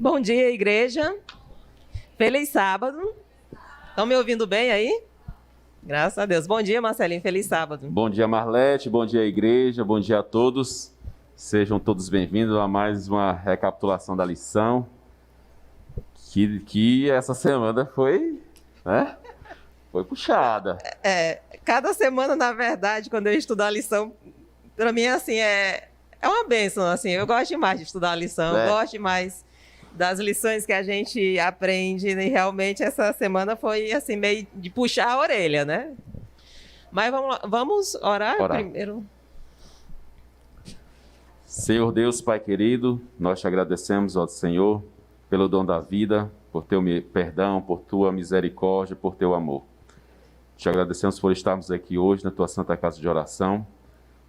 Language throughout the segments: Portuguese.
Bom dia, igreja. Feliz sábado. Estão me ouvindo bem aí? Graças a Deus. Bom dia, Marcelinho. Feliz sábado. Bom dia, Marlete. Bom dia, igreja. Bom dia a todos. Sejam todos bem-vindos a mais uma recapitulação da lição. Que essa semana foi, né? Foi puxada. Cada semana, na verdade, quando eu estudo a lição, para mim, assim, é uma bênção, assim. Eu gosto demais de estudar a lição. Eu gosto demais das lições que a gente aprende, e realmente essa semana foi assim, meio de puxar a orelha, né? Mas vamos lá, vamos orar primeiro. Senhor Deus, Pai querido, nós te agradecemos, ó Senhor, pelo dom da vida, por teu perdão, por tua misericórdia, por teu amor. Te agradecemos por estarmos aqui hoje na tua santa casa de oração,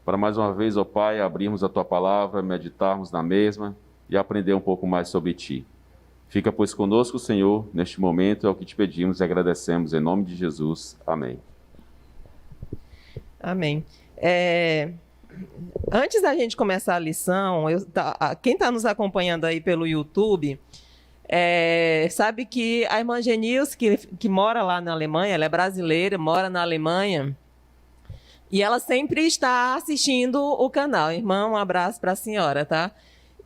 para mais uma vez, ó Pai, abrirmos a tua palavra, meditarmos na mesma e aprender um pouco mais sobre ti. Fica, pois, conosco, Senhor, neste momento, é o que te pedimos e agradecemos, em nome de Jesus. Amém. Amém. Antes da gente começar a lição, quem está nos acompanhando aí pelo YouTube, sabe que a irmã Genils, que mora lá na Alemanha, ela é brasileira, mora na Alemanha, e ela sempre está assistindo o canal. Irmã, um abraço para a senhora, tá?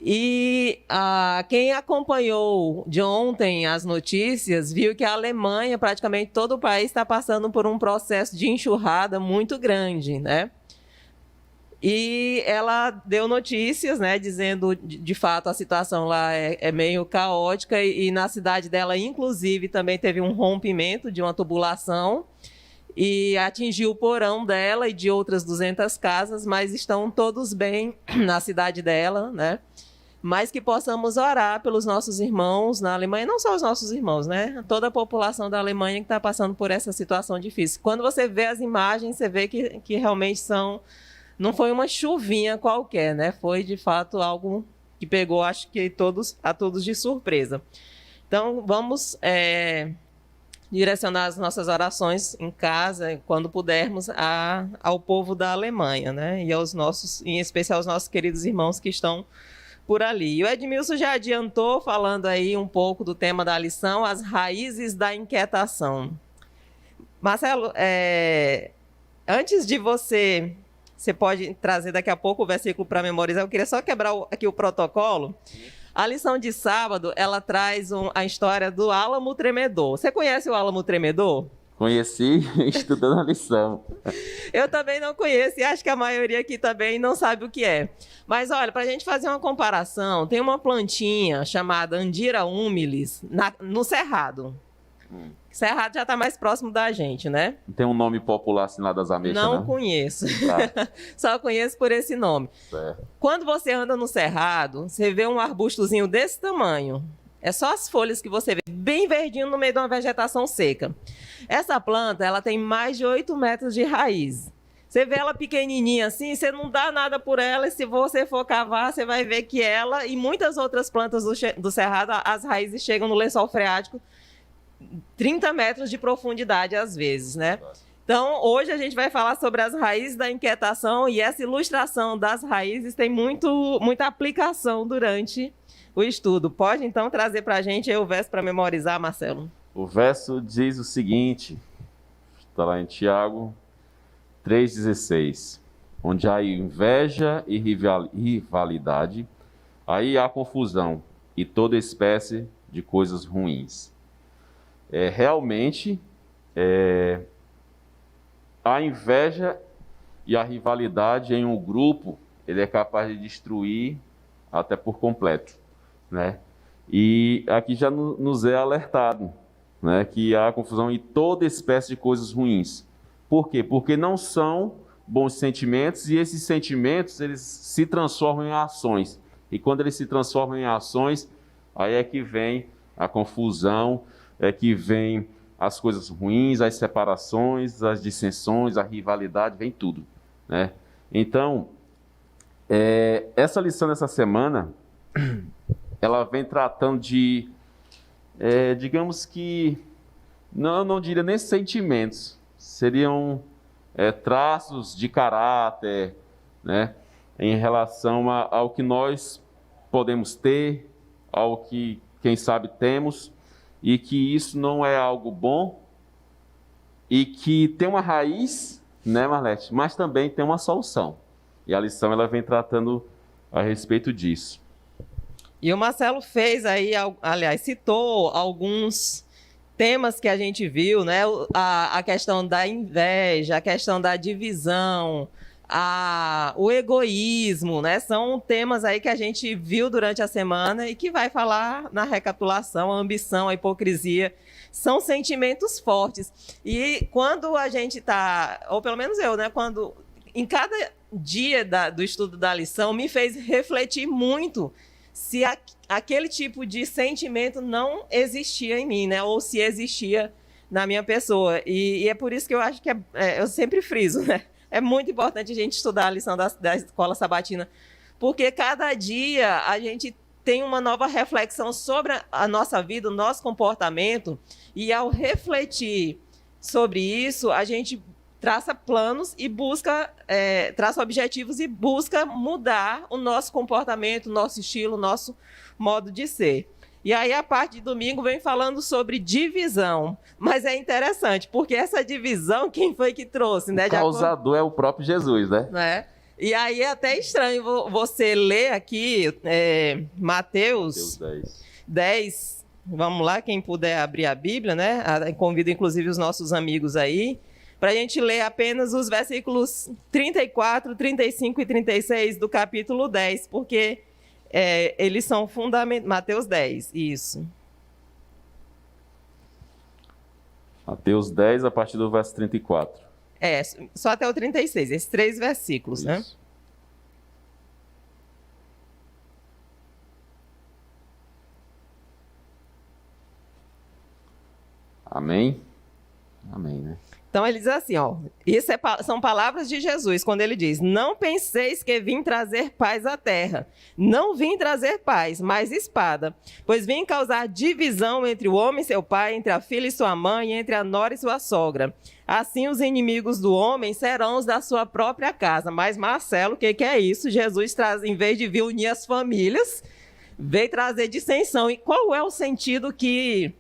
E quem acompanhou de ontem as notícias viu que a Alemanha, praticamente todo o país, está passando por um processo de enxurrada muito grande, né? E ela deu notícias, né, dizendo de fato a situação lá é meio caótica e na cidade dela, inclusive, também teve um rompimento de uma tubulação e atingiu o porão dela e de outras 200 casas, mas estão todos bem na cidade dela, né? Mas que possamos orar pelos nossos irmãos na Alemanha, não só os nossos irmãos, né? Toda a população da Alemanha que está passando por essa situação difícil. Quando você vê as imagens, você vê que realmente não foi uma chuvinha qualquer, né? Foi, de fato, algo que pegou, acho que a todos de surpresa. Então, vamos direcionar as nossas orações em casa, quando pudermos, ao povo da Alemanha, né? E em especial aos nossos queridos irmãos que estão por ali. E o Edmilson já adiantou, falando aí um pouco do tema da lição, as raízes da inquietação. Marcelo, antes de você pode trazer daqui a pouco o versículo para memorizar, eu queria só quebrar aqui o protocolo. A lição de sábado, ela traz a história do álamo tremedor. Você conhece o álamo tremedor? Conheci estudando a lição. Eu também não conheço e acho que a maioria aqui também não sabe o que é. Mas olha, para a gente fazer uma comparação, tem uma plantinha chamada Andira humilis no Cerrado. Cerrado já está mais próximo da gente, né? Tem um nome popular assim lá das ameixas, não? Não conheço. Tá. Só conheço por esse nome. Certo. Quando você anda no Cerrado, você vê um arbustozinho desse tamanho. É só as folhas que você vê, bem verdinho no meio de uma vegetação seca. Essa planta, ela tem mais de 8 metros de raiz. Você vê ela pequenininha assim, você não dá nada por ela, e se você for cavar, você vai ver que ela e muitas outras plantas do Cerrado, as raízes chegam no lençol freático 30 metros de profundidade às vezes, né? Então, hoje a gente vai falar sobre as raízes da inquietação e essa ilustração das raízes tem muita aplicação durante o estudo. Pode, então, trazer para a gente aí o verso para memorizar, Marcelo? O verso diz o seguinte, está lá em Tiago 3,16. Onde há inveja e rivalidade, aí há confusão e toda espécie de coisas ruins. Realmente, a inveja e a rivalidade em um grupo, ele é capaz de destruir até por completo, né? E aqui já nos é alertado, né, que há confusão em toda espécie de coisas ruins. Por quê? Porque não são bons sentimentos e esses sentimentos, eles se transformam em ações. E quando eles se transformam em ações, aí é que vem a confusão, é que vem as coisas ruins, as separações, as dissensões, a rivalidade, vem tudo, né? Então, essa lição dessa semana, ela vem tratando de, digamos que, não diria nem sentimentos, seriam traços de caráter, né, em relação ao que nós podemos ter, ao que quem sabe temos, e que isso não é algo bom, e que tem uma raiz, né, Marlete? Mas também tem uma solução. E a lição ela vem tratando a respeito disso. E o Marcelo fez aí, aliás, citou alguns temas que a gente viu, né? A questão da inveja, a questão da divisão, o egoísmo, né? São temas aí que a gente viu durante a semana e que vai falar na recapitulação, a ambição, a hipocrisia. São sentimentos fortes. E quando a gente está, ou pelo menos eu, né? Quando em cada dia do estudo da lição me fez refletir muito se aquele tipo de sentimento não existia em mim, né? Ou se existia na minha pessoa. E é por isso que eu acho que eu sempre friso, né? É muito importante a gente estudar a lição da escola sabatina, porque cada dia a gente tem uma nova reflexão sobre a nossa vida, o nosso comportamento, e ao refletir sobre isso, a gente traça planos e traça objetivos e busca mudar o nosso comportamento, o nosso estilo, o nosso modo de ser. E aí a parte de domingo vem falando sobre divisão, mas é interessante, porque essa divisão, quem foi que trouxe? Né? O causador é o próprio Jesus, né? E aí é até estranho você ler aqui Mateus 10. Vamos lá, quem puder abrir a Bíblia, né? Convido inclusive os nossos amigos aí, para a gente ler apenas os versículos 34, 35 e 36 do capítulo 10, porque eles são fundamentais. Mateus 10, isso. Mateus 10, a partir do verso 34. Só até o 36, esses 3 versículos, Isso. né? Amém? Amém, né? Então ele diz assim, ó, isso são palavras de Jesus, quando ele diz: não penseis que vim trazer paz à terra. Não vim trazer paz, mas espada. Pois vim causar divisão entre o homem e seu pai, entre a filha e sua mãe, entre a nora e sua sogra. Assim os inimigos do homem serão os da sua própria casa. Mas Marcelo, o que é isso? Jesus traz, em vez de vir unir as famílias, veio trazer dissensão. E qual é o sentido que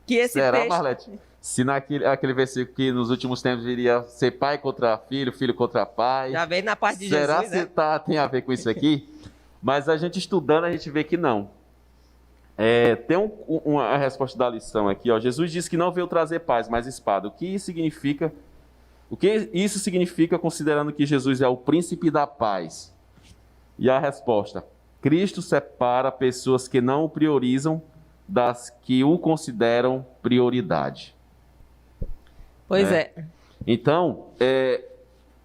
esse Será, texto... Marlete? Se aquele versículo que nos últimos tempos iria ser pai contra filho, filho contra pai. Já veio na parte de será Jesus, né? Tem a ver com isso aqui? Mas a gente estudando, a gente vê que não. Tem uma resposta da lição aqui, ó. Jesus disse que não veio trazer paz, mas espada. O que isso significa considerando que Jesus é o príncipe da paz? E a resposta: Cristo separa pessoas que não o priorizam das que o consideram prioridade. Pois é. Então,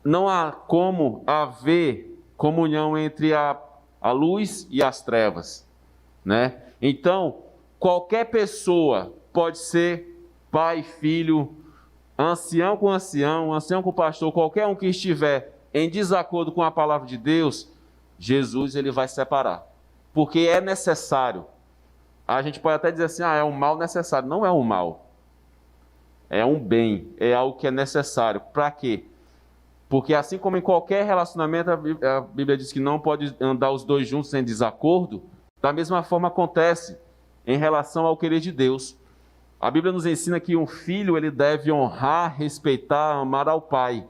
não há como haver comunhão entre a luz e as trevas, né? Então, qualquer pessoa pode ser pai, filho, ancião com ancião, ancião com pastor, qualquer um que estiver em desacordo com a palavra de Deus, Jesus ele vai separar, porque é necessário. A gente pode até dizer assim, é um mal necessário. Não é um mal. É um bem, é algo que é necessário. Para quê? Porque assim como em qualquer relacionamento, a Bíblia diz que não pode andar os dois juntos em desacordo, da mesma forma acontece em relação ao querer de Deus. A Bíblia nos ensina que um filho ele deve honrar, respeitar, amar ao pai.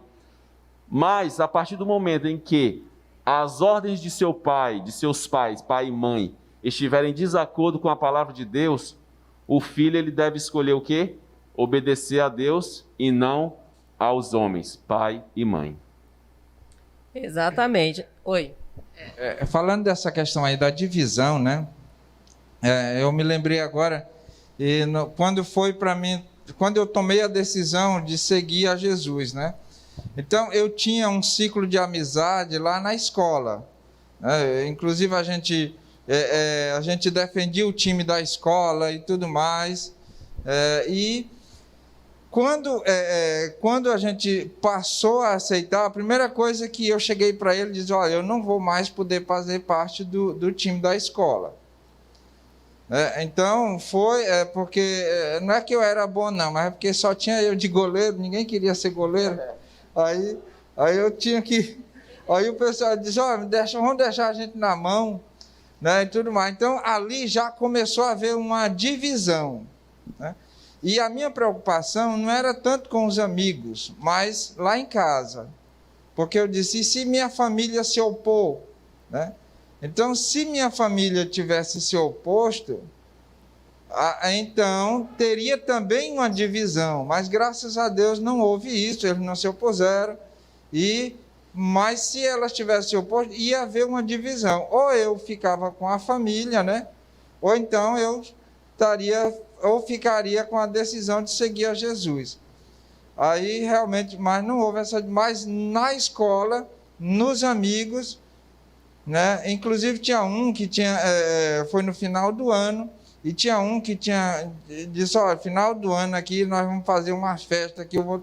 Mas a partir do momento em que as ordens de seu pai, de seus pais, pai e mãe, estiverem em desacordo com a palavra de Deus, o filho ele deve escolher o quê? Obedecer a Deus e não aos homens, pai e mãe. Exatamente. Oi. Falando dessa questão aí da divisão, né? Eu me lembrei agora, quando foi para mim, quando eu tomei a decisão de seguir a Jesus, né? Então eu tinha um ciclo de amizade lá na escola. Inclusive a gente defendia o time da escola e tudo mais. E quando a gente passou a aceitar, a primeira coisa que eu cheguei para ele e disse: olha, eu não vou mais poder fazer parte do time da escola. Então foi porque não é que eu era bom não, mas é porque só tinha eu de goleiro, ninguém queria ser goleiro. Aí eu tinha que... Aí o pessoal disse: olha, vamos deixar a gente na mão. né, e tudo mais. Então, ali já começou a haver uma divisão, né? E a minha preocupação não era tanto com os amigos, mas lá em casa. Porque eu disse, e se minha família se opor, né? Então, se minha família tivesse se oposto, então teria também uma divisão. Mas, graças a Deus, não houve isso, eles não se opuseram. Mas, se elas tivessem se oposto, ia haver uma divisão. Ou eu ficava com a família, né? Ou então eu ficaria com a decisão de seguir a Jesus. Aí, realmente, mas não houve essa... Mas, na escola, nos amigos... né? Inclusive tinha um que foi no final do ano, e tinha um que disse, olha, final do ano aqui nós vamos fazer uma festa aqui, eu vou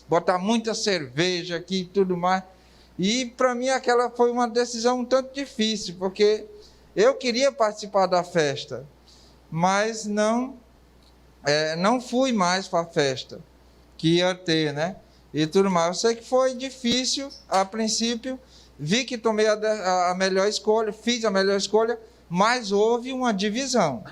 botar muita cerveja aqui e tudo mais. E para mim aquela foi uma decisão um tanto difícil, porque eu queria participar da festa, mas não fui mais para a festa que ia ter, né? E tudo mais. Eu sei que foi difícil a princípio. Vi que tomei a melhor escolha, fiz a melhor escolha, mas houve uma divisão.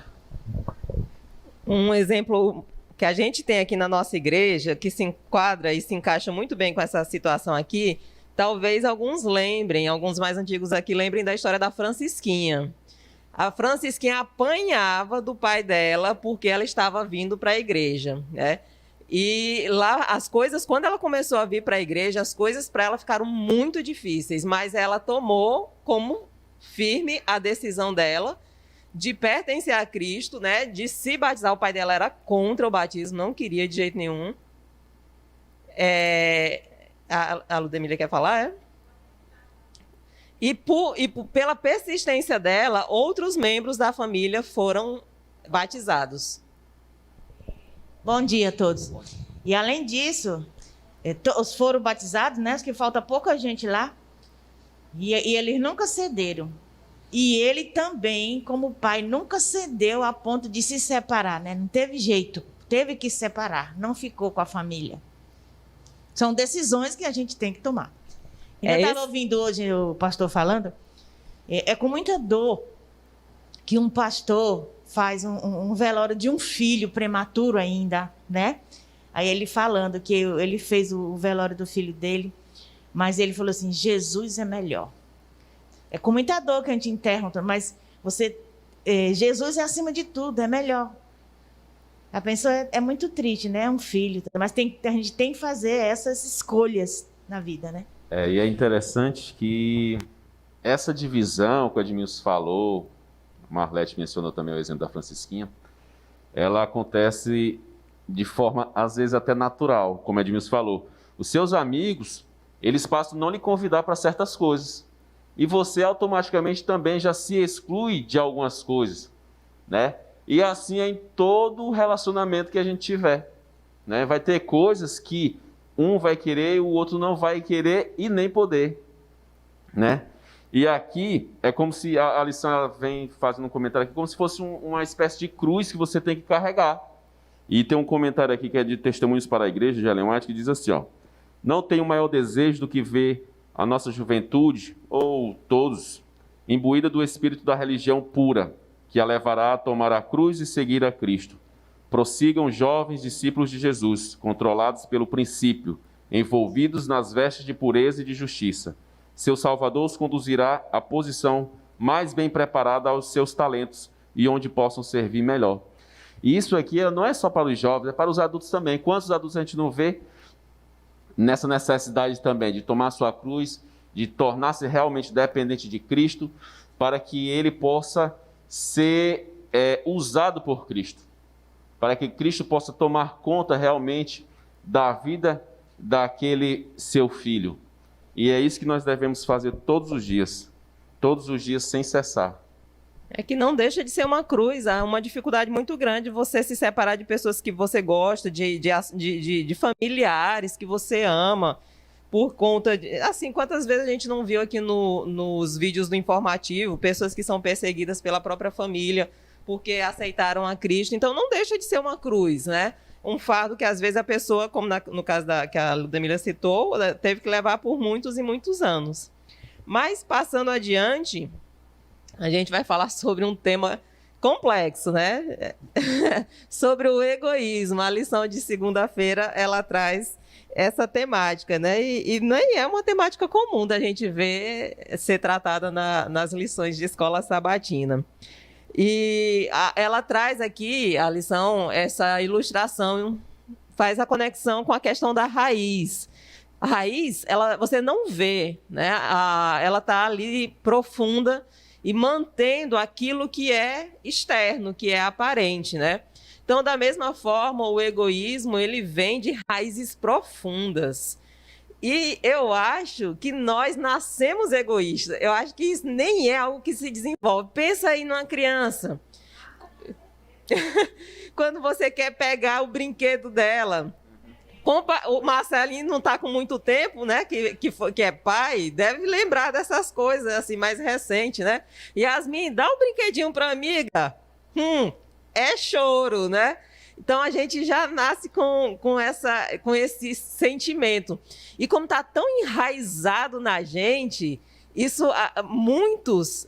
Um exemplo que a gente tem aqui na nossa igreja, que se enquadra e se encaixa muito bem com essa situação aqui, talvez alguns mais antigos aqui lembrem da história da Francisquinha. A Francisquinha apanhava do pai dela porque ela estava vindo para a igreja, né? E lá, as coisas, quando ela começou a vir para a igreja, as coisas para ela ficaram muito difíceis, mas ela tomou como firme a decisão dela de pertencer a Cristo, né? De se batizar. O pai dela era contra o batismo, não queria de jeito nenhum. A Ludemília quer falar, pela persistência dela, outros membros da família foram batizados. Bom dia a todos. E além disso, todos foram batizados, né? Que falta pouca gente lá. E eles nunca cederam. E ele também, como pai, nunca cedeu a ponto de se separar, né? Não teve jeito. Teve que separar. Não ficou com a família. São decisões que a gente tem que tomar. Eu estava ouvindo hoje o pastor falando. É com muita dor que um pastor faz um velório de um filho prematuro ainda, né? Aí ele falando que ele fez o velório do filho dele, mas ele falou assim, Jesus é melhor. É com muita dor que a gente enterra, mas Jesus é acima de tudo, é melhor. A pessoa é muito triste, né? É um filho, mas a gente tem que fazer essas escolhas na vida, né? E é interessante que essa divisão que o Edmilson falou, Marlete mencionou também o exemplo da Francisquinha, ela acontece de forma, às vezes, até natural, como o Edmilson falou. Os seus amigos, eles passam a não lhe convidar para certas coisas. E você, automaticamente, também já se exclui de algumas coisas, né? E assim é em todo relacionamento que a gente tiver, né? Vai ter coisas que um vai querer, o outro não vai querer e nem poder, né? E aqui é como se a lição ela vem fazendo um comentário aqui, como se fosse uma espécie de cruz que você tem que carregar. E tem um comentário aqui que é de Testemunhos para a Igreja, de Ellen White, que diz assim, ó, não tenho maior desejo do que ver a nossa juventude, ou todos, imbuída do espírito da religião pura, que a levará a tomar a cruz e seguir a Cristo. Prossigam jovens discípulos de Jesus, controlados pelo princípio, envolvidos nas vestes de pureza e de justiça. Seu Salvador os conduzirá à posição mais bem preparada aos seus talentos e onde possam servir melhor. E isso aqui não é só para os jovens, é para os adultos também. Quantos adultos a gente não vê nessa necessidade também de tomar sua cruz, de tornar-se realmente dependente de Cristo, para que ele possa ser usado por Cristo, para que Cristo possa tomar conta realmente da vida daquele seu filho. E é isso que nós devemos fazer todos os dias sem cessar. É que não deixa de ser uma cruz, há uma dificuldade muito grande você se separar de pessoas que você gosta, de familiares que você ama, por conta de... Assim, quantas vezes a gente não viu aqui nos vídeos do informativo, pessoas que são perseguidas pela própria família porque aceitaram a Cristo. Então, não deixa de ser uma cruz, né? Um fardo que, às vezes, a pessoa, como no caso que a Ludemília citou, teve que levar por muitos e muitos anos. Mas, passando adiante, a gente vai falar sobre um tema complexo, né? Sobre o egoísmo. A lição de segunda-feira, ela traz essa temática, né? E nem é uma temática comum da gente ver ser tratada nas lições de escola sabatina. E ela traz aqui, a lição, essa ilustração, faz a conexão com a questão da raiz. A raiz, você não vê, né? Ela está ali profunda e mantendo aquilo que é externo, que é aparente, né? Então, da mesma forma, o egoísmo, ele vem de raízes profundas. E eu acho que nós nascemos egoístas. Eu acho que isso nem é algo que se desenvolve. Pensa aí numa criança. Quando você quer pegar o brinquedo dela. O Marcelinho não está com muito tempo, né? Que é pai, deve lembrar dessas coisas assim mais recentes, né? Yasmin, dá um brinquedinho para a amiga. É choro, né? Então a gente já nasce com esse sentimento. E como está tão enraizado na gente, isso muitos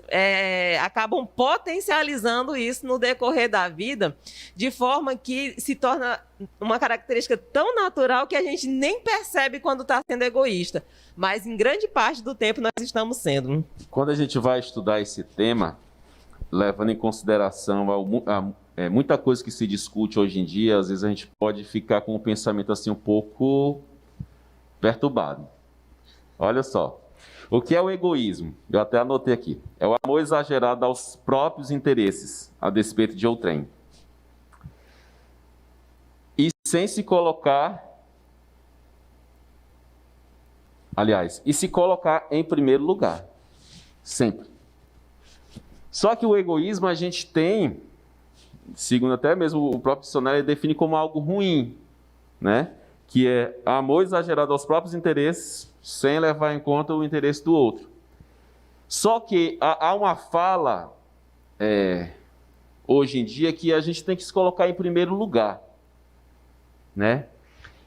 acabam potencializando isso no decorrer da vida, de forma que se torna uma característica tão natural que a gente nem percebe quando está sendo egoísta. Mas em grande parte do tempo nós estamos sendo. Quando a gente vai estudar esse tema, levando em consideração muita coisa que se discute hoje em dia, às vezes a gente pode ficar com um pensamento assim um pouco perturbado. Olha só. O que é o egoísmo? Eu até anotei aqui. É o amor exagerado aos próprios interesses, a despeito de outrem. E sem se colocar... Aliás, e se colocar em primeiro lugar. Sempre. Só que o egoísmo a gente tem, segundo até mesmo o próprio dicionário, ele define como algo ruim, né? Que é amor exagerado aos próprios interesses, sem levar em conta o interesse do outro. Só que há uma fala, hoje em dia, que a gente tem que se colocar em primeiro lugar, né?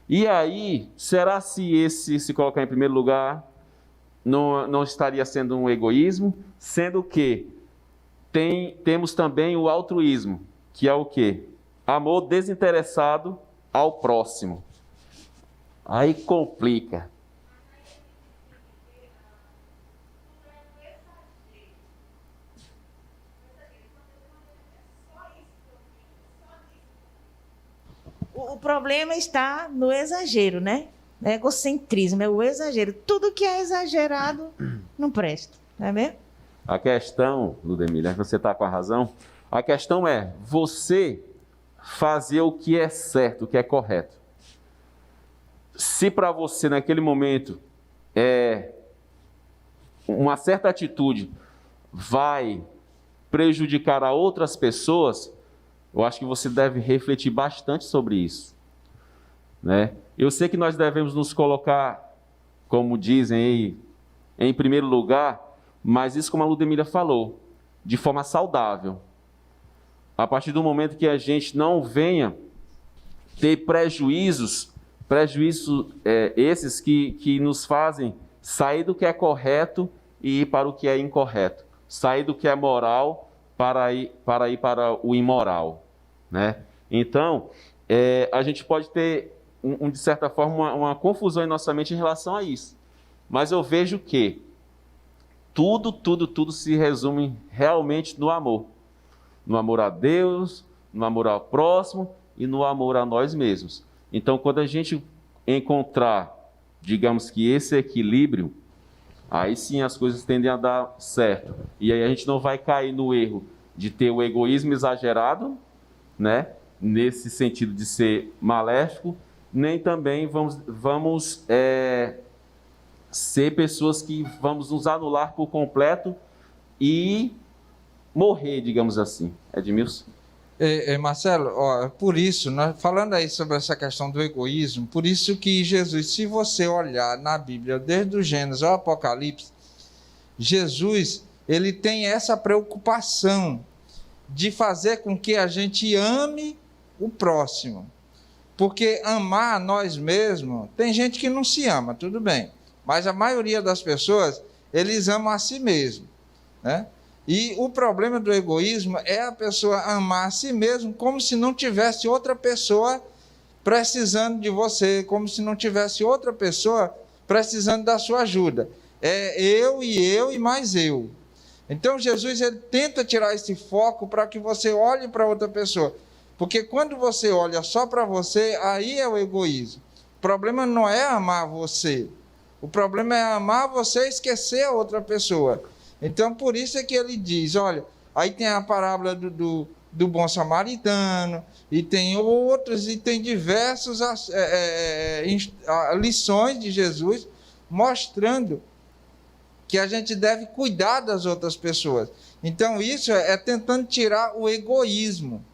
E aí, será se esse se colocar em primeiro lugar não estaria sendo um egoísmo? Sendo que temos também o altruísmo, que é o quê? Amor desinteressado ao próximo. Aí complica. O problema está no exagero, né? Egocentrismo, é o exagero. Tudo que é exagerado não presta, não é mesmo? A questão, Ludemir, você está com a razão, a questão é você fazer o que é certo, o que é correto. Se para você, naquele momento, uma certa atitude vai prejudicar a outras pessoas, eu acho que você deve refletir bastante sobre isso, né? Eu sei que nós devemos nos colocar, como dizem aí, em primeiro lugar, mas isso, como a Ludemira falou, de forma saudável. A partir do momento que a gente não venha ter prejuízos esses que nos fazem sair do que é correto e ir para o que é incorreto. Sair do que é moral para ir para o imoral, né? Então, a gente pode ter, de certa forma, uma confusão em nossa mente em relação a isso. Mas eu vejo que tudo se resume realmente no amor. No amor a Deus, no amor ao próximo e no amor a nós mesmos. Então, quando a gente encontrar, digamos que esse equilíbrio, aí sim as coisas tendem a dar certo. E aí a gente não vai cair no erro de ter o egoísmo exagerado, né? Nesse sentido de ser maléfico, nem também vamos ser pessoas que vamos nos anular por completo e morrer, digamos assim. Edmilson? Marcelo, por isso, falando aí sobre essa questão do egoísmo, por isso que Jesus, se você olhar na Bíblia, desde o Gênesis ao Apocalipse, Jesus, ele tem essa preocupação de fazer com que a gente ame o próximo. Porque amar nós mesmos, tem gente que não se ama, tudo bem, mas a maioria das pessoas, eles amam a si mesmo, né? E o problema do egoísmo é a pessoa amar a si mesmo como se não tivesse outra pessoa precisando de você, como se não tivesse outra pessoa precisando da sua ajuda. É eu e mais eu. Então Jesus ele tenta tirar esse foco para que você olhe para outra pessoa. Porque quando você olha só para você, aí é o egoísmo. O problema não é amar você. O problema é amar você e esquecer a outra pessoa. Então, por isso é que ele diz, olha, aí tem a parábola do bom samaritano, e tem outros, e tem diversas lições de Jesus mostrando que a gente deve cuidar das outras pessoas. Então, isso é tentando tirar o egoísmo.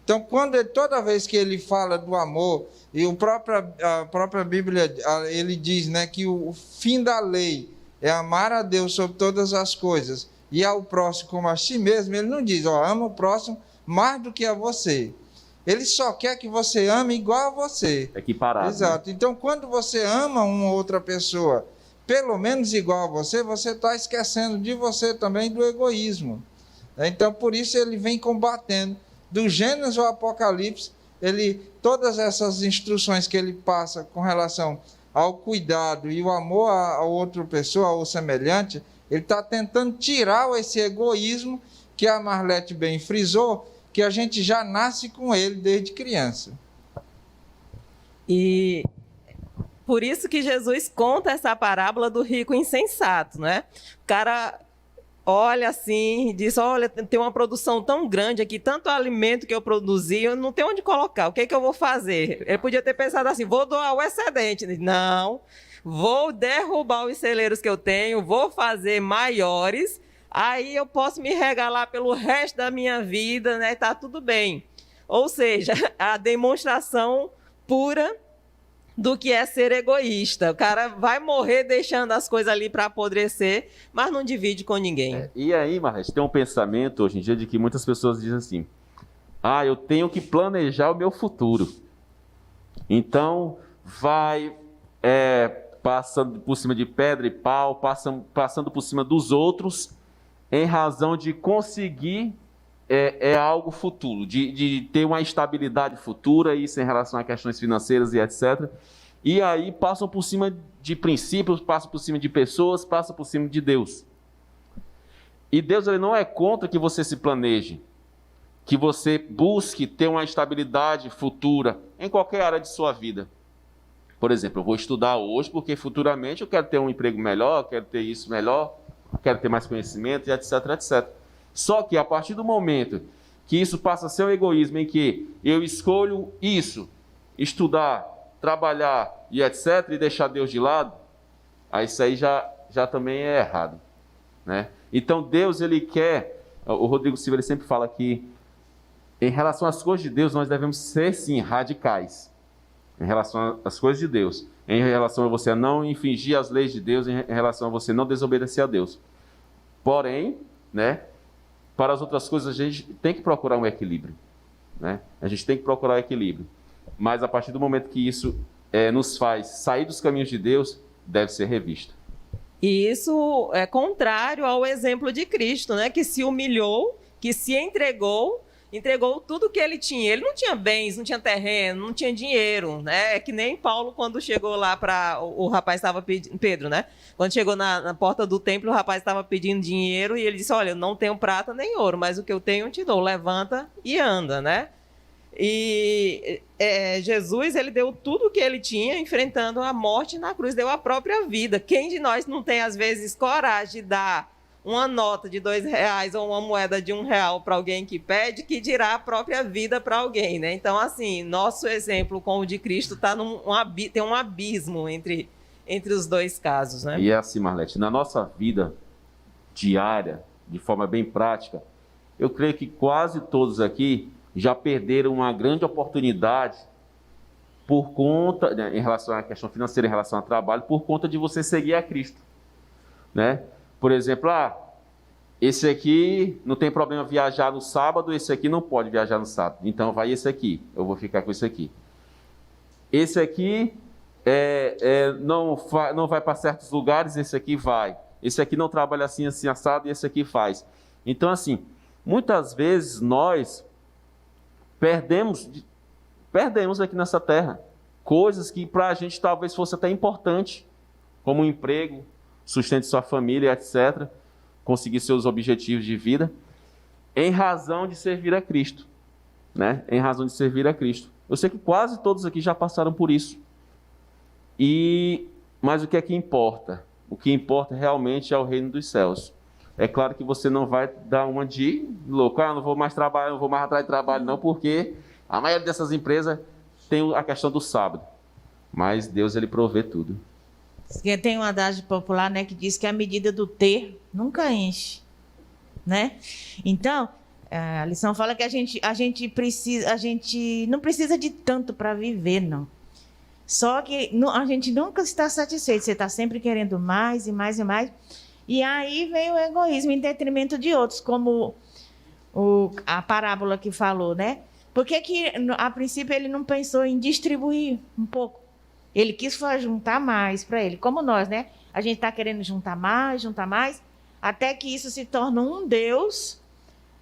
Então, toda vez que ele fala do amor, e a própria Bíblia ele diz, né, que o fim da lei é amar a Deus sobre todas as coisas e ao próximo como a si mesmo, ele não diz, ama o próximo mais do que a você. Ele só quer que você ame igual a você. Equiparado. Exato. Né? Então, quando você ama uma outra pessoa, pelo menos igual a você está esquecendo de você também do egoísmo. Então, por isso ele vem combatendo. Do Gênesis ao Apocalipse, todas essas instruções que ele passa com relação ao cuidado e o amor a outra pessoa, ao semelhante, ele está tentando tirar esse egoísmo que a Marlete bem frisou, que a gente já nasce com ele desde criança. E por isso que Jesus conta essa parábola do rico insensato, né? O cara olha assim e diz, olha, tem uma produção tão grande aqui, tanto alimento que eu produzi, eu não tenho onde colocar, o que é que eu vou fazer? Ele podia ter pensado assim, vou doar o excedente. Não, vou derrubar os celeiros que eu tenho, vou fazer maiores, aí eu posso me regalar pelo resto da minha vida, né? Tá tudo bem. Ou seja, a demonstração pura do que é ser egoísta. O cara vai morrer deixando as coisas ali para apodrecer, mas não divide com ninguém. E aí, Marlete, tem um pensamento hoje em dia de que muitas pessoas dizem assim, eu tenho que planejar o meu futuro. Então, vai passando por cima de pedra e pau, passando por cima dos outros, em razão de conseguir algo futuro, de ter uma estabilidade futura, isso em relação a questões financeiras e etc. E aí passam por cima de princípios, passam por cima de pessoas, passam por cima de Deus. E Deus ele não é contra que você se planeje, que você busque ter uma estabilidade futura em qualquer área de sua vida. Por exemplo, eu vou estudar hoje porque futuramente eu quero ter um emprego melhor, quero ter isso melhor, quero ter mais conhecimento e etc, etc. Só que a partir do momento que isso passa a ser um egoísmo em que eu escolho isso, estudar, trabalhar e etc, e deixar Deus de lado, aí isso aí já também é errado, né? Então Deus, ele quer, o Rodrigo Silva ele sempre fala que em relação às coisas de Deus nós devemos ser sim radicais, em relação às coisas de Deus, em relação a você não infringir as leis de Deus, em relação a você não desobedecer a Deus. Porém, né, para as outras coisas a gente tem que procurar um equilíbrio, né? A gente tem que procurar equilíbrio. Mas a partir do momento que isso nos faz sair dos caminhos de Deus, deve ser revisto. E isso é contrário ao exemplo de Cristo, né? Que se humilhou, que se entregou tudo que ele tinha. Ele não tinha bens, não tinha terreno, não tinha dinheiro, né? É que nem Paulo quando chegou lá o rapaz estava pedindo, Pedro, né? Quando chegou na porta do templo, o rapaz estava pedindo dinheiro e ele disse, olha, eu não tenho prata nem ouro, mas o que eu tenho eu te dou, levanta e anda, né? E Jesus, ele deu tudo o que ele tinha, enfrentando a morte na cruz, deu a própria vida. Quem de nós não tem, às vezes, coragem de dar uma nota de R$2 ou uma moeda de R$1 para alguém que pede, que dirá a própria vida para alguém, né? Então, assim, nosso exemplo com o de Cristo tem um abismo entre os dois casos, né? E é assim, Marlete, na nossa vida diária, de forma bem prática, eu creio que quase todos aqui já perderam uma grande oportunidade por conta, né, em relação à questão financeira, em relação ao trabalho, por conta de você seguir a Cristo, né? Por exemplo, esse aqui não tem problema viajar no sábado, esse aqui não pode viajar no sábado, então vai esse aqui, eu vou ficar com esse aqui. Esse aqui não vai para certos lugares, esse aqui vai. Esse aqui não trabalha assim, assim, assado, e esse aqui faz. Então, assim, muitas vezes nós perdemos aqui nessa terra coisas que para a gente talvez fosse até importante, como um emprego, sustente sua família, etc., conseguir seus objetivos de vida, em razão de servir a Cristo, né? Em razão de servir a Cristo. Eu sei que quase todos aqui já passaram por isso. Mas o que é que importa? O que importa realmente é o reino dos céus. É claro que você não vai dar uma de louco, não vou mais trabalhar, não vou mais atrás de trabalho, não, porque a maioria dessas empresas tem a questão do sábado. Mas Deus, ele provê tudo. Tem um adágio popular, né, que diz que a medida do ter nunca enche, né? Então, a lição fala que a gente não precisa de tanto para viver, não. Só que a gente nunca está satisfeito, você está sempre querendo mais e mais e mais. E aí vem o egoísmo em detrimento de outros, como a parábola que falou, né? Por que a princípio ele não pensou em distribuir um pouco? Ele quis juntar mais para ele, como nós, né? A gente está querendo juntar mais, até que isso se torna um Deus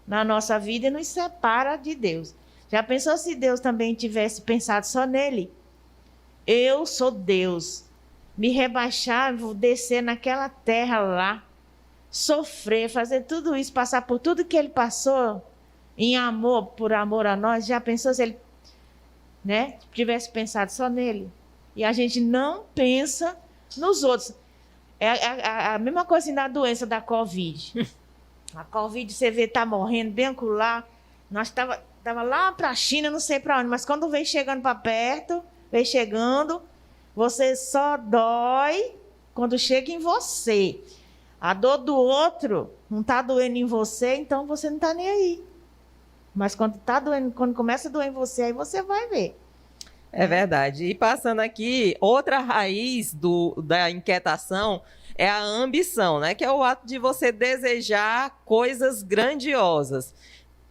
na nossa vida e nos separa de Deus. Já pensou se Deus também tivesse pensado só nele? Eu sou Deus. Me rebaixar, vou descer naquela terra lá, sofrer, fazer tudo isso, passar por tudo que ele passou em amor, por amor a nós. Já pensou se ele, né, tivesse pensado só nele? E a gente não pensa nos outros. É a mesma coisa assim da doença da Covid. A Covid, você vê, tá morrendo bem acolá. Nós tava lá para a China, não sei para onde, mas quando vem chegando para perto, você só dói quando chega em você. A dor do outro não está doendo em você, então você não está nem aí. Mas quando começa a doer em você, aí você vai ver. É verdade. E passando aqui, outra raiz da inquietação é a ambição, né? Que é o ato de você desejar coisas grandiosas.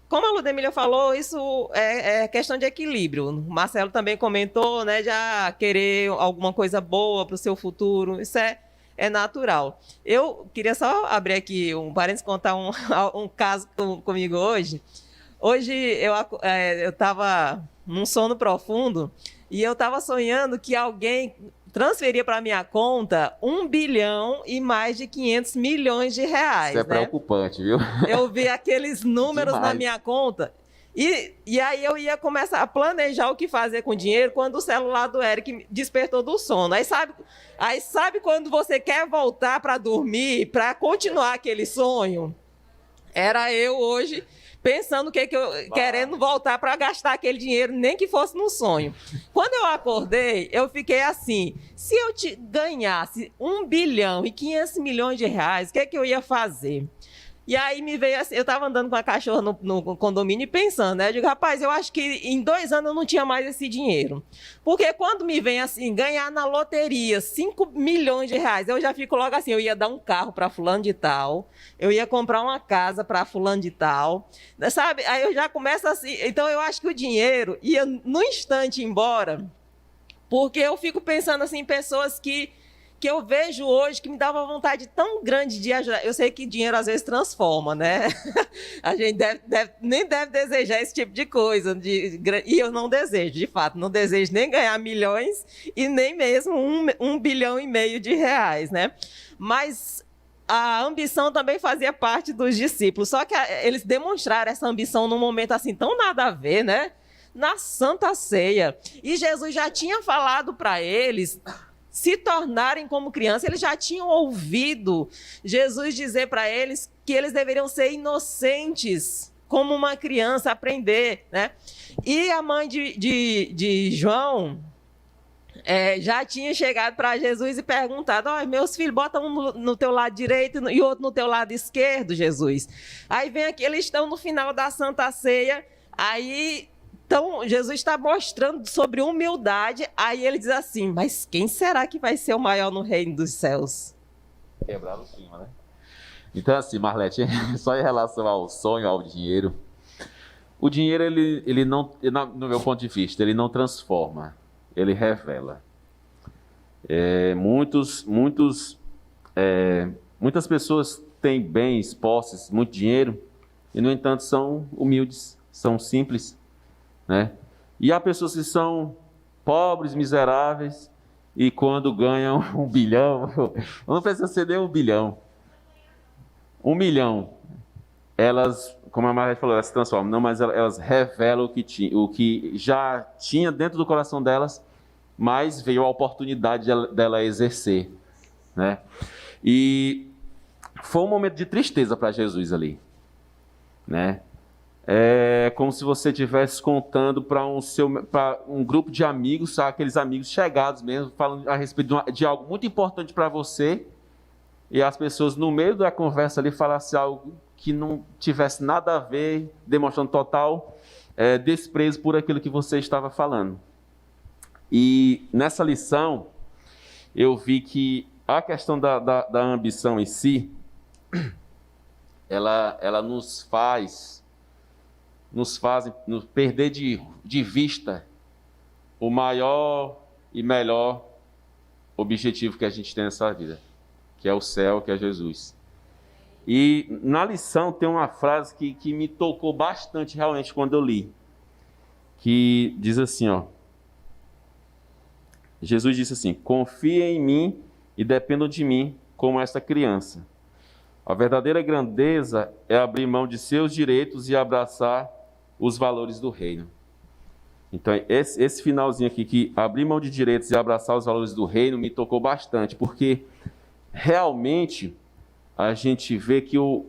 Como a Ludemília falou, isso é questão de equilíbrio. O Marcelo também comentou, né? Já querer alguma coisa boa para o seu futuro. Isso é natural. Eu queria só abrir aqui um parênteses, contar um caso comigo hoje. Hoje eu estava num sono profundo e eu estava sonhando que alguém transferia para minha conta 1 bilhão e mais de 500 milhões de reais. Isso é preocupante, viu? Eu vi aqueles números Demais. na minha conta e aí eu ia começar a planejar o que fazer com o dinheiro quando o celular do Eric despertou do sono. Aí sabe quando você quer voltar para dormir, para continuar aquele sonho? Era eu hoje pensando querendo voltar para gastar aquele dinheiro, nem que fosse num sonho. Quando eu acordei, eu fiquei assim, se eu ganhasse 1 bilhão e 500 milhões de reais, o que eu ia fazer? E aí me veio assim, eu estava andando com a cachorra no condomínio e pensando, né? Eu digo, rapaz, eu acho que em 2 anos eu não tinha mais esse dinheiro. Porque quando me vem assim, ganhar na loteria 5 milhões de reais, eu já fico logo assim, eu ia dar um carro para fulano de tal, eu ia comprar uma casa para fulano de tal, sabe? Aí eu já começo assim, então eu acho que o dinheiro ia no instante embora, porque eu fico pensando assim, em pessoas que eu vejo hoje que me dá uma vontade tão grande de ajudar. Eu sei que dinheiro às vezes transforma, né? A gente nem deve desejar esse tipo de coisa. E eu não desejo, de fato. Não desejo nem ganhar milhões e nem mesmo 1,5 bilhão de reais, né? Mas a ambição também fazia parte dos discípulos. Só que eles demonstraram essa ambição num momento assim tão nada a ver, né? Na Santa Ceia. E Jesus já tinha falado para eles se tornarem como criança. Eles já tinham ouvido Jesus dizer para eles que eles deveriam ser inocentes, como uma criança, aprender, né? E a mãe de João já tinha chegado para Jesus e perguntado, meus filhos, bota um no teu lado direito e outro no teu lado esquerdo, Jesus. Aí vem aqui, eles estão no final da Santa Ceia, aí... Então, Jesus está mostrando sobre humildade, aí ele diz assim, mas quem será que vai ser o maior no reino dos céus? Quebrar o clima, né? Então, assim, Marlete, só em relação ao sonho, ao dinheiro, o dinheiro, ele não, no meu ponto de vista, ele não transforma, ele revela. Muitas pessoas têm bens, posses, muito dinheiro, e, no entanto, são humildes, são simples, né? E há pessoas que são pobres, miseráveis, e quando ganham 1 bilhão, não precisa ser nem 1 bilhão, 1 milhão, elas, como a Margareth falou, elas se transformam, não, mas elas revelam o que já tinha dentro do coração delas, mas veio a oportunidade dela exercer, né? E foi um momento de tristeza para Jesus ali, né? É como se você estivesse contando para um grupo de amigos, sabe? Aqueles amigos chegados mesmo, falando a respeito de algo muito importante para você, e as pessoas no meio da conversa ali falassem algo que não tivesse nada a ver, demonstrando total desprezo por aquilo que você estava falando. E nessa lição, eu vi que a questão da ambição em si, ela nos faz perder de vista o maior e melhor objetivo que a gente tem nessa vida, que é o céu, que é Jesus. E na lição tem uma frase que me tocou bastante realmente quando eu li, que diz assim, ó, Jesus disse assim: confiem em mim e dependam de mim como esta criança. A verdadeira grandeza é abrir mão de seus direitos e abraçar os valores do reino. Então, esse finalzinho aqui, que abrir mão de direitos e abraçar os valores do reino, me tocou bastante, porque realmente a gente vê que o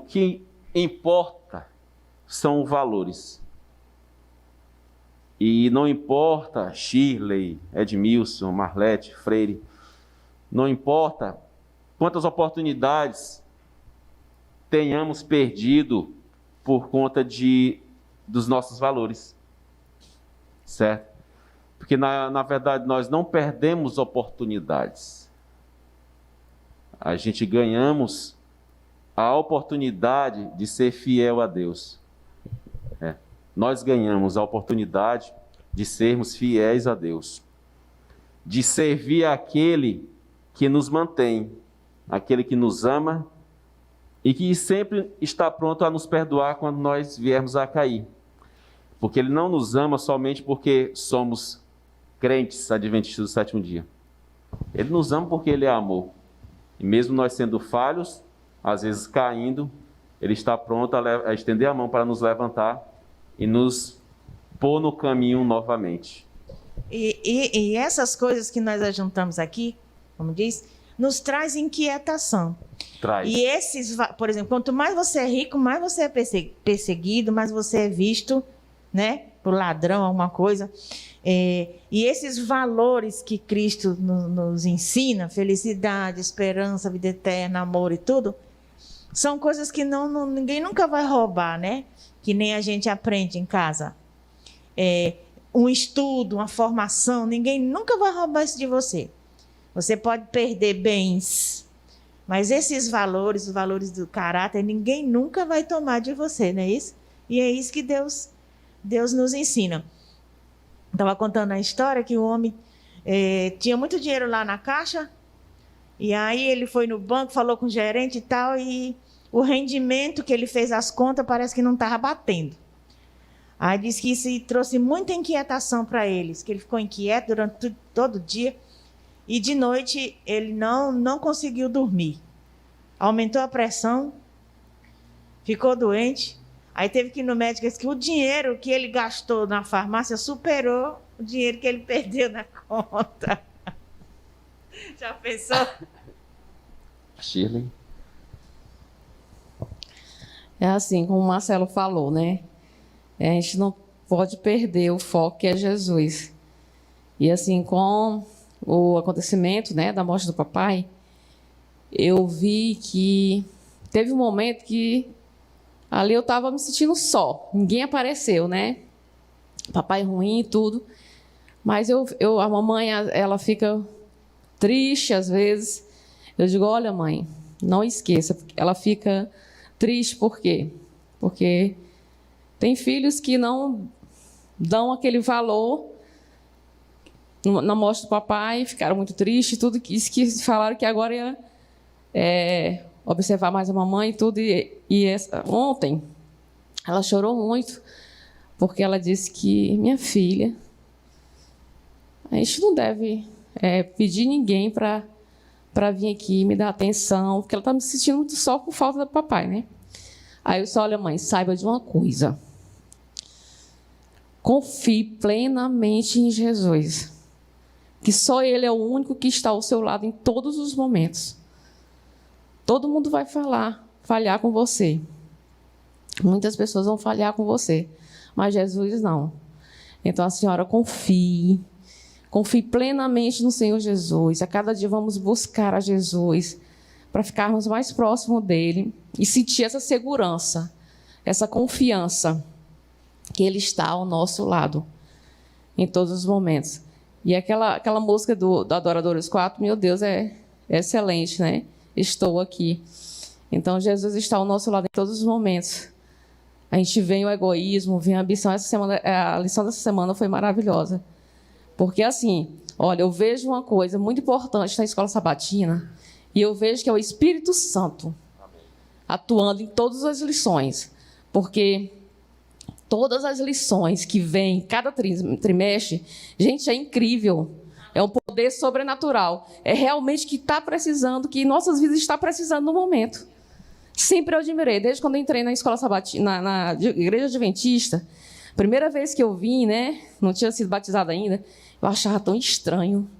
que importa são valores. E não importa Shirley, Edmilson, Marlete, Freire, não importa quantas oportunidades tenhamos perdido por conta dos nossos valores, certo? Porque na verdade nós não perdemos oportunidades, a gente ganhamos a oportunidade de ser fiel a Deus. Nós ganhamos a oportunidade de sermos fiéis a Deus, de servir aquele que nos mantém, aquele que nos ama e que sempre está pronto a nos perdoar quando nós viermos a cair. Porque Ele não nos ama somente porque somos crentes adventistas do sétimo dia. Ele nos ama porque Ele é amor. E mesmo nós sendo falhos, às vezes caindo, Ele está pronto a estender a mão para nos levantar e nos pôr no caminho novamente. E essas coisas que nós ajuntamos aqui, como diz, nos traz inquietação. Traz. E esses, por exemplo, quanto mais você é rico, mais você é perseguido, mais você é visto, né, por ladrão, alguma coisa. E esses valores que Cristo nos ensina, felicidade, esperança, vida eterna, amor e tudo, são coisas que ninguém nunca vai roubar, né? Que nem a gente aprende em casa. Um estudo, uma formação, ninguém nunca vai roubar isso de você. Você pode perder bens, mas esses valores, os valores do caráter, ninguém nunca vai tomar de você, não é isso? E é isso que Deus nos ensina. Estava contando a história que o homem tinha muito dinheiro lá na caixa, e aí ele foi no banco, falou com o gerente e tal, e o rendimento que ele fez as contas parece que não estava batendo. Aí disse que isso trouxe muita inquietação para eles, que ele ficou inquieto durante todo o dia, e de noite ele não conseguiu dormir. Aumentou a pressão, ficou doente, aí teve que ir no médico e disse que o dinheiro que ele gastou na farmácia superou o dinheiro que ele perdeu na conta. Já pensou? Shirley? É assim, como o Marcelo falou, né? A gente não pode perder o foco que é Jesus. E assim, com o acontecimento, né, da morte do papai, eu vi que teve um momento que ali eu estava me sentindo só. Ninguém apareceu, né? Papai ruim e tudo. Mas a mamãe, ela fica triste às vezes. Eu digo, olha, mãe, não esqueça. Ela fica triste por quê? Porque tem filhos que não dão aquele valor na morte do papai, ficaram muito tristes, tudo isso que falaram que agora observar mais a mamãe e tudo. Ontem, ela chorou muito, porque ela disse que, minha filha, a gente não deve pedir ninguém para vir aqui me dar atenção, porque ela está me sentindo muito só por falta do papai, né? Aí eu disse, olha, mãe, saiba de uma coisa. Confie plenamente em Jesus, que só Ele é o único que está ao seu lado em todos os momentos. Todo mundo vai falhar com você. Muitas pessoas vão falhar com você, mas Jesus não. Então a senhora confie plenamente no Senhor Jesus. A cada dia vamos buscar a Jesus para ficarmos mais próximos dele e sentir essa segurança, essa confiança que Ele está ao nosso lado em todos os momentos. E aquela música do Adoradores 4, meu Deus, é excelente, né? Estou aqui. Então, Jesus está ao nosso lado em todos os momentos. A gente vem o egoísmo, vem a ambição. A lição dessa semana foi maravilhosa. Porque, assim, olha, eu vejo uma coisa muito importante na escola sabatina, e eu vejo que é o Espírito Santo atuando em todas as lições. Porque todas as lições que vêm cada trimestre, gente, é incrível. É um poder sobrenatural. É realmente que está precisando, que nossas vidas estão precisando no momento. Sempre eu admirei, desde quando eu entrei na escola sabatina, na igreja adventista, primeira vez que eu vim, né, não tinha sido batizada ainda, eu achava tão estranho.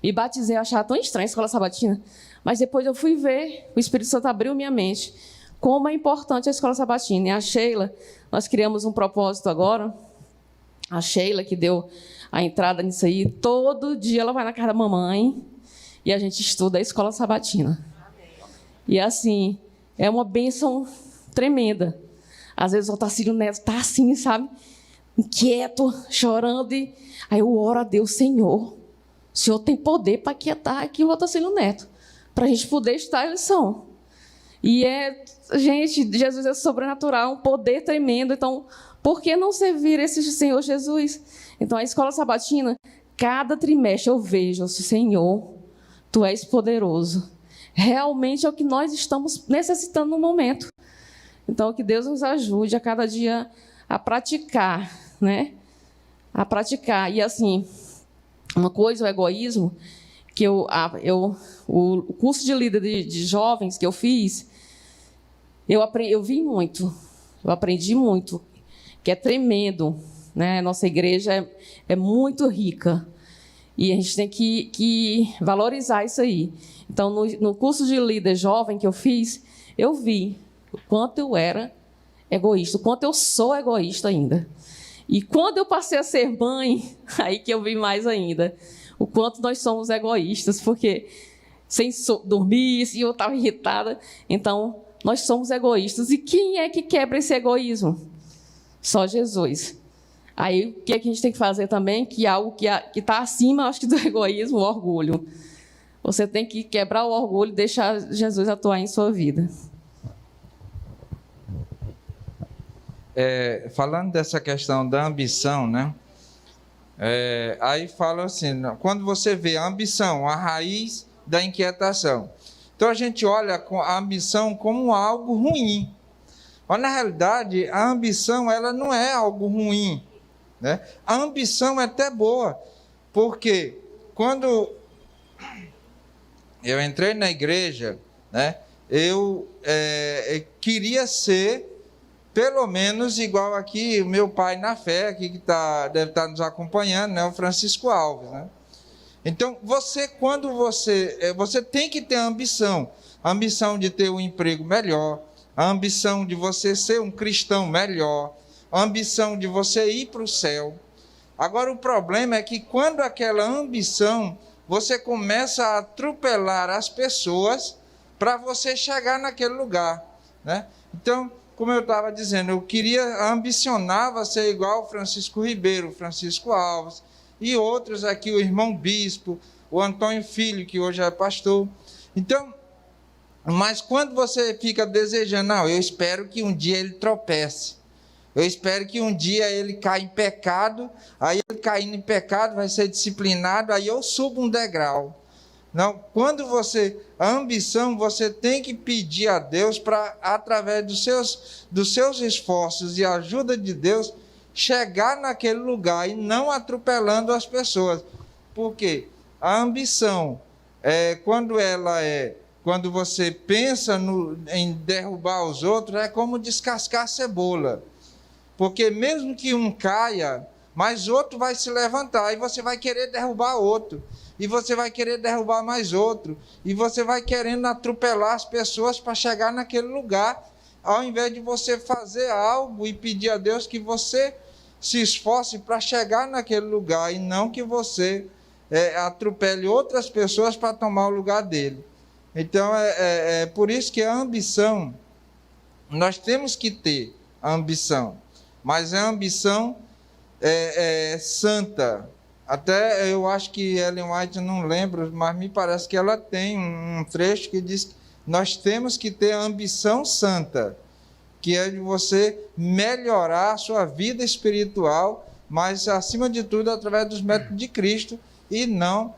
Me batizei, eu achava tão estranho a escola sabatina. Mas depois eu fui ver, o Espírito Santo abriu minha mente, como é importante a escola sabatina. E a Sheila, nós criamos um propósito agora, a Sheila que deu a entrada nisso aí, todo dia ela vai na casa da mamãe e a gente estuda a escola sabatina. E assim, é uma bênção tremenda. Às vezes o Otacílio Neto está assim, sabe? Inquieto, chorando. E aí eu oro a Deus, Senhor, o Senhor tem poder para aquietar aqui o Otacílio Neto, para a gente poder estudar a lição. E gente, Jesus é sobrenatural, um poder tremendo. Então, por que não servir esse Senhor Jesus? Então, a escola sabatina, cada trimestre eu vejo, Senhor, Tu és poderoso. Realmente é o que nós estamos necessitando no momento. Então, que Deus nos ajude a cada dia a praticar, né? A praticar. E, assim, uma coisa, o egoísmo, que o curso de líder de jovens que eu fiz, eu vi muito, eu aprendi muito, que é tremendo, né? Nossa igreja é muito rica e a gente tem que valorizar isso aí. Então, no curso de líder jovem que eu fiz, eu vi o quanto eu era egoísta, o quanto eu sou egoísta ainda. E quando eu passei a ser mãe, aí que eu vi mais ainda o quanto nós somos egoístas, porque sem dormir, e eu estava irritada. Então, nós somos egoístas. E quem é que quebra esse egoísmo? Só Jesus. Aí, o que a gente tem que fazer também, que é algo que está acima, acho que, do egoísmo, o orgulho. Você tem que quebrar o orgulho e deixar Jesus atuar em sua vida. Falando dessa questão da ambição, né? Aí fala assim, quando você vê a ambição, a raiz da inquietação. Então a gente olha a ambição como algo ruim. Mas na realidade, a ambição ela não é algo ruim, né? A ambição é até boa, porque quando eu entrei na igreja, né, eu queria ser pelo menos igual aqui o meu pai na fé, aqui que deve estar nos acompanhando, né, o Francisco Alves, né? Então, quando você tem que ter a ambição de ter um emprego melhor, a ambição de você ser um cristão melhor, a ambição de você ir para o céu. Agora, o problema é que quando aquela ambição, você começa a atropelar as pessoas para você chegar naquele lugar, né? Então, como eu estava dizendo, ambicionava ser igual o Francisco Ribeiro, o Francisco Alves, e outros aqui, o irmão Bispo, o Antônio Filho, que hoje é pastor. Então, mas quando você fica desejando, eu espero que um dia ele tropece, eu espero que um dia ele caia em pecado, aí ele caindo em pecado vai ser disciplinado, aí eu subo um degrau. Não, quando a ambição, você tem que pedir a Deus para, através dos seus esforços e a ajuda de Deus, chegar naquele lugar e não atropelando as pessoas. Por quê? A ambição, quando você pensa em derrubar os outros, é como descascar cebola. Porque mesmo que um caia, mas outro vai se levantar e você vai querer derrubar outro. E você vai querer derrubar mais outro. E você vai querendo atropelar as pessoas para chegar naquele lugar, ao invés de você fazer algo e pedir a Deus que você se esforce para chegar naquele lugar e não que você atropele outras pessoas para tomar o lugar dele. Então, é por isso que a ambição, nós temos que ter a ambição, mas a ambição santa. Até eu acho que Ellen White, não lembro, mas me parece que ela tem um trecho que diz que nós temos que ter a ambição santa, que é de você melhorar a sua vida espiritual, mas, acima de tudo, através dos métodos de Cristo e não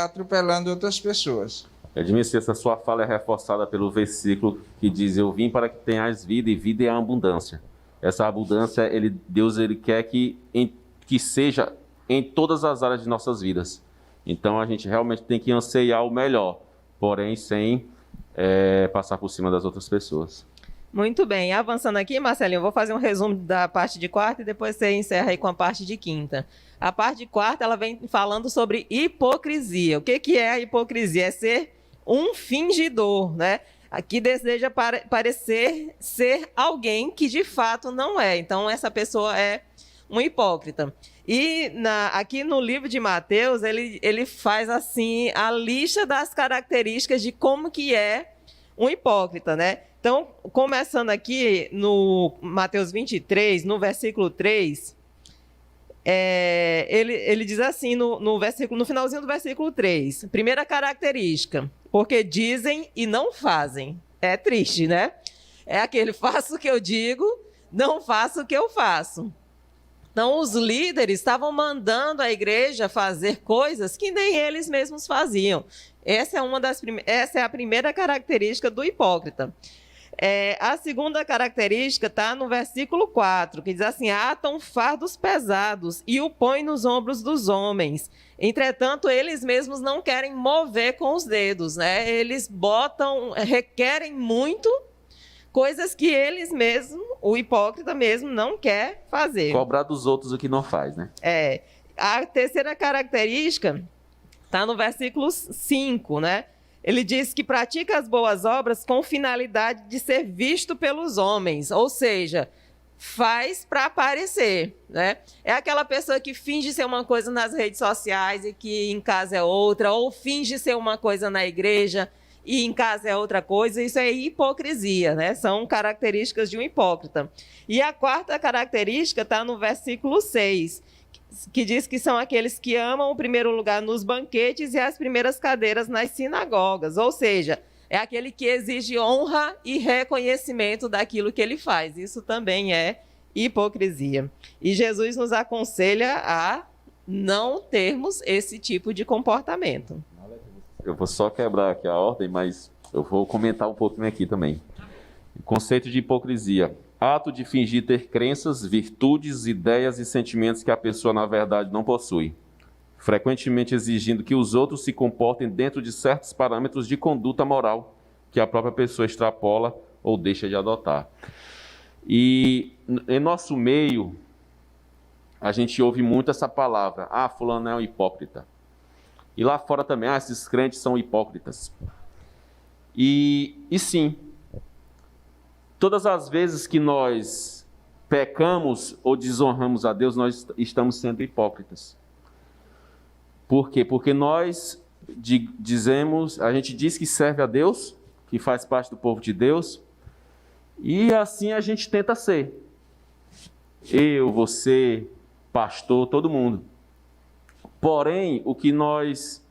atropelando outras pessoas. Edmilson, essa sua fala é reforçada pelo versículo que diz: eu vim para que tenhas vida, e vida é a abundância. Essa abundância, Deus quer que seja em todas as áreas de nossas vidas. Então, a gente realmente tem que anseiar o melhor, porém sem passar por cima das outras pessoas. Muito bem. Avançando aqui, Marcelinho, eu vou fazer um resumo da parte de quarta e depois você encerra aí com a parte de quinta. A parte de quarta, ela vem falando sobre hipocrisia. O que é a hipocrisia? É ser um fingidor, né? Que deseja parecer ser alguém que de fato não é. Então, essa pessoa é um hipócrita. E aqui no livro de Mateus, ele faz assim a lista das características de como que é um hipócrita, né? Então, começando aqui no Mateus 23, no versículo 3, ele diz assim no finalzinho do versículo 3, primeira característica, porque dizem e não fazem. É triste, né? É aquele: faço o que eu digo, não faço o que eu faço. Então, os líderes estavam mandando a igreja fazer coisas que nem eles mesmos faziam. Essa é a primeira característica do hipócrita. A segunda característica está no versículo 4, que diz assim: atam fardos pesados e o põem nos ombros dos homens. Entretanto, eles mesmos não querem mover com os dedos, né? Eles requerem muito coisas que eles mesmos, o hipócrita mesmo, não quer fazer. Cobrar dos outros o que não faz, né? A terceira característica está no versículo 5, né? Ele diz que pratica as boas obras com finalidade de ser visto pelos homens, ou seja, faz para aparecer, né? É aquela pessoa que finge ser uma coisa nas redes sociais e que em casa é outra, ou finge ser uma coisa na igreja e em casa é outra coisa. Isso é hipocrisia, né? São características de um hipócrita. E a quarta característica está no versículo 6, que diz que são aqueles que amam o primeiro lugar nos banquetes e as primeiras cadeiras nas sinagogas. Ou seja, é aquele que exige honra e reconhecimento daquilo que ele faz. Isso também é hipocrisia. E Jesus nos aconselha a não termos esse tipo de comportamento. Eu vou só quebrar aqui a ordem, mas eu vou comentar um pouquinho aqui também. O conceito de hipocrisia: ato de fingir ter crenças, virtudes, ideias e sentimentos que a pessoa, na verdade, não possui, frequentemente exigindo que os outros se comportem dentro de certos parâmetros de conduta moral que a própria pessoa extrapola ou deixa de adotar. E em nosso meio, a gente ouve muito essa palavra: fulano é um hipócrita. E lá fora também: esses crentes são hipócritas. E sim, todas as vezes que nós pecamos ou desonramos a Deus, nós estamos sendo hipócritas. Por quê? Porque nós a gente diz que serve a Deus, que faz parte do povo de Deus, e assim a gente tenta ser. Eu, você, pastor, todo mundo. Porém, o que nós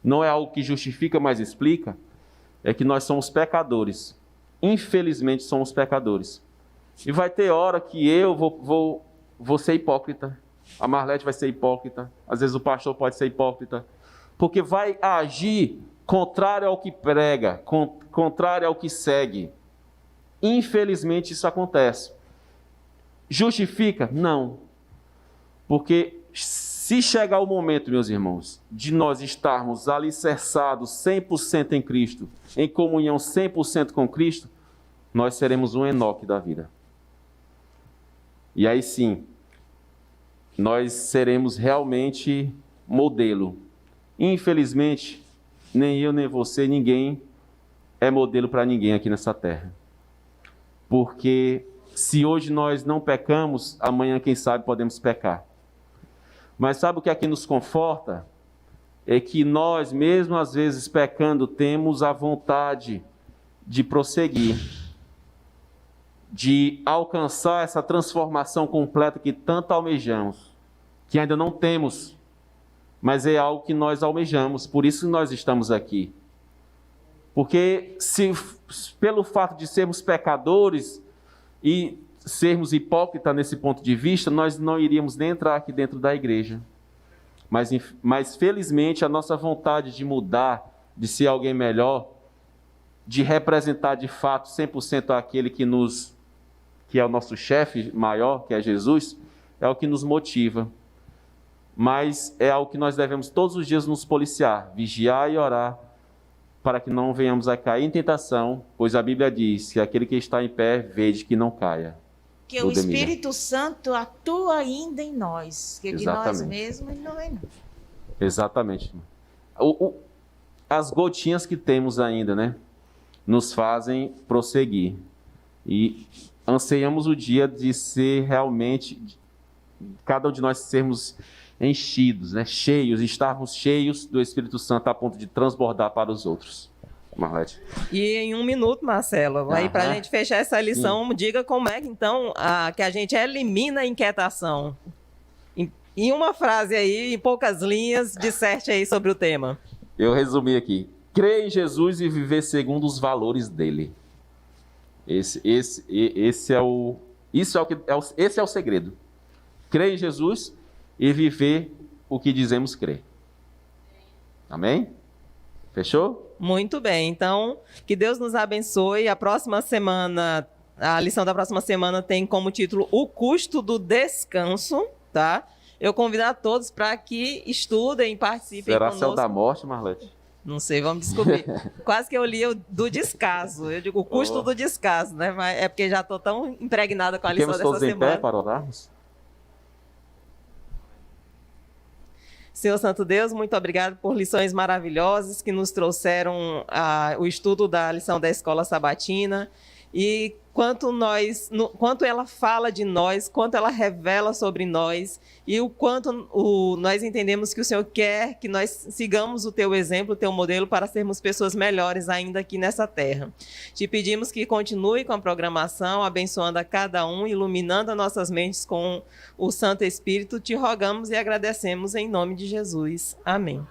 não é algo que justifica, mas explica, é que nós somos pecadores. Infelizmente, somos pecadores. E vai ter hora que eu vou ser hipócrita. A Marlete vai ser hipócrita. Às vezes o pastor pode ser hipócrita. porque vai agir contrário ao que prega, contrário ao que segue. Infelizmente isso acontece. Justifica? Não. Porque se chegar o momento, meus irmãos, de nós estarmos alicerçados 100% em Cristo, em comunhão 100% com Cristo, nós seremos um Enoque da vida. E aí sim, nós seremos realmente modelo. Infelizmente, nem eu, nem você, ninguém é modelo para ninguém aqui nessa terra. Porque se hoje nós não pecamos, amanhã, quem sabe, podemos pecar. Mas sabe o que aqui nos conforta? É que nós, mesmo às vezes pecando, temos a vontade de prosseguir, de alcançar essa transformação completa que tanto almejamos, que ainda não temos, mas é algo que nós almejamos, por isso nós estamos aqui. Porque se pelo fato de sermos pecadores e sermos hipócritas nesse ponto de vista, nós não iríamos nem entrar aqui dentro da igreja. Mas felizmente a nossa vontade de mudar, de ser alguém melhor, de representar de fato 100% aquele que é o nosso chefe maior, que é Jesus, é o que nos motiva. Mas é algo que nós devemos todos os dias nos policiar, vigiar e orar, para que não venhamos a cair em tentação, pois a Bíblia diz que aquele que está em pé, vede que não caia. Que o Espírito Santo atua ainda em nós, que de nós mesmos não é não. Exatamente. As gotinhas que temos ainda, né, nos fazem prosseguir. E anseiamos o dia de ser realmente, cada um de nós sermos enchidos, né, cheios, estarmos cheios do Espírito Santo a ponto de transbordar para os outros. Marlete. E em 1 minuto, Marcelo, aí para a gente fechar essa lição, diga como é que então que a gente elimina a inquietação. Em uma frase aí, em poucas linhas, disserte aí sobre o tema. Eu resumi aqui. Crer em Jesus e viver segundo os valores dele. Esse é o segredo. Crer em Jesus e viver o que dizemos crer. Amém? Fechou? Muito bem. Então, que Deus nos abençoe. A próxima semana, a lição da próxima semana tem como título O Custo do Descanso, tá? Eu convido a todos para que estudem, participem conosco. Será céu da morte, Marlete? Não sei, vamos descobrir. Quase que eu li do descaso. Eu digo o custo do descaso, né? Mas é porque já estou tão impregnada com a lição dessa semana. Temos todos em pé para orarmos? Senhor Santo Deus, muito obrigado por lições maravilhosas que nos trouxeram o estudo da lição da Escola Sabatina e quanto ela fala de nós, quanto ela revela sobre nós e o quanto nós entendemos que o Senhor quer que nós sigamos o Teu exemplo, o Teu modelo para sermos pessoas melhores ainda aqui nessa terra. Te pedimos que continue com a programação, abençoando a cada um, iluminando as nossas mentes com o Santo Espírito. Te rogamos e agradecemos em nome de Jesus. Amém.